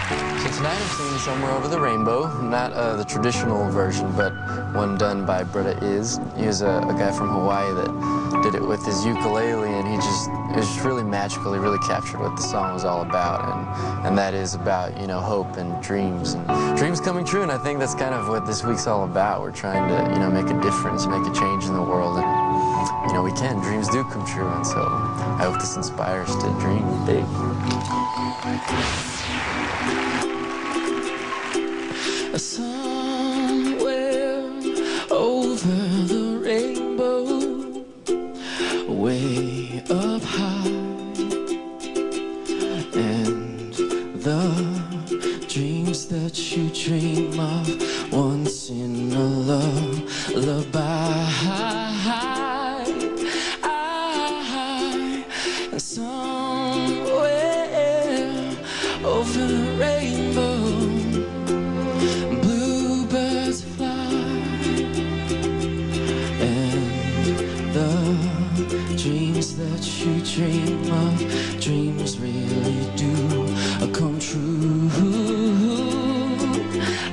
So tonight I'm singing Somewhere Over the Rainbow, not the traditional version, but one done by Brother Is. He was a guy from Hawaii that did it with his ukulele, and it was just really magical. He really captured what the song was all about, and that is about, you know, hope and dreams coming true, and I think that's kind of what this week's all about. We're trying to, you know, make a difference, make a change in the world, and, you know, we can. Dreams do come true, and so I hope this inspires to dream big. Somewhere over the rainbow, way up high, and the dreams that you dream of once in a lullaby. And somewhere over the rainbow, dreams that you dream of, dreams really do come true.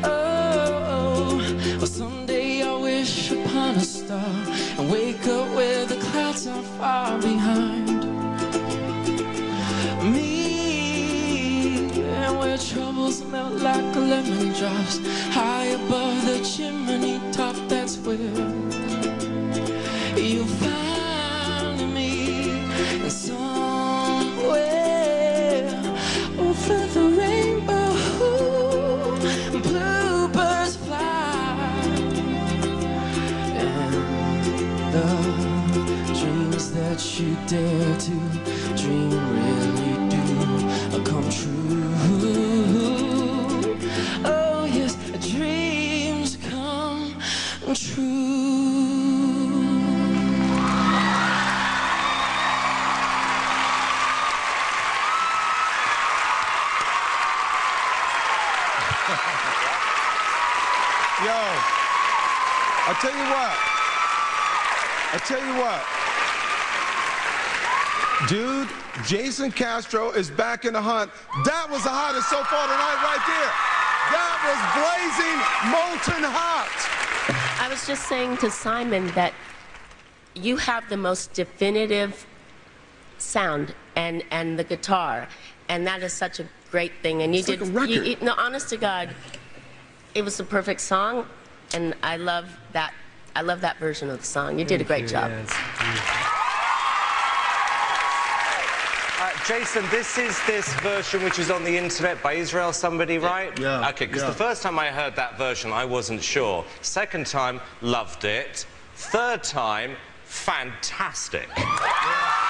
Oh, well, someday I'll wish upon a star and wake up where the clouds are far behind me, and where troubles melt like lemon drops high above the chimney top. That's where you'll find somewhere over the rainbow, bluebirds fly, and the dreams that you dare to dream really do come true. Oh yes, dreams come true. Yo, I tell you what, dude, Jason Castro is back in the hunt. That was the hottest so far tonight right there. That was blazing, molten hot. I was just saying to Simon that you have the most definitive sound and the guitar, and that is such a great thing. And you did, no, honest to God, it was the perfect song, and I love that version of the song. You did a great job. Yes. Jason, this is this version which is on the internet by Israel somebody, right? Yeah. Okay, because the first time I heard that version, I wasn't sure. Second time, loved it. Third time, fantastic. Yeah.